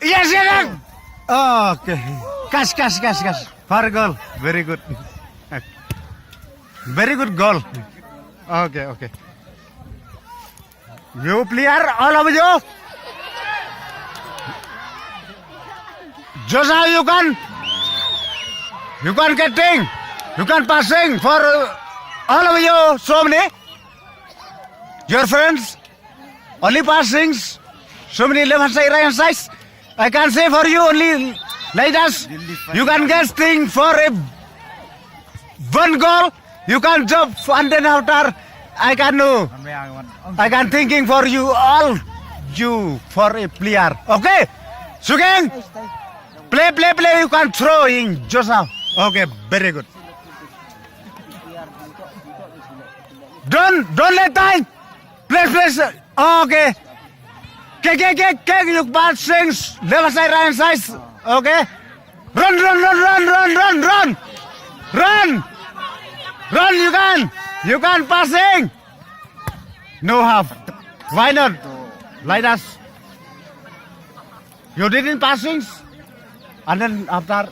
Yes, yes. Okay. Cash. For goal. Very good. Very good goal. Okay. You player, all of you. Just how you can getting, you can passing for all of you. So many. Your friends, only passings. So many left hand side, right hand side. I can say for you only like us. You can get thing for a one goal. You can jump and then after I can thinking for you all you for a player. Okay, Sugeng, play. You can throw in just now. Okay, very good. Don't let time. Please. Okay. Kick. You pass things left side, right side. Okay. Run. You can passing. No half. Why not? Like us. You didn't passings. And then after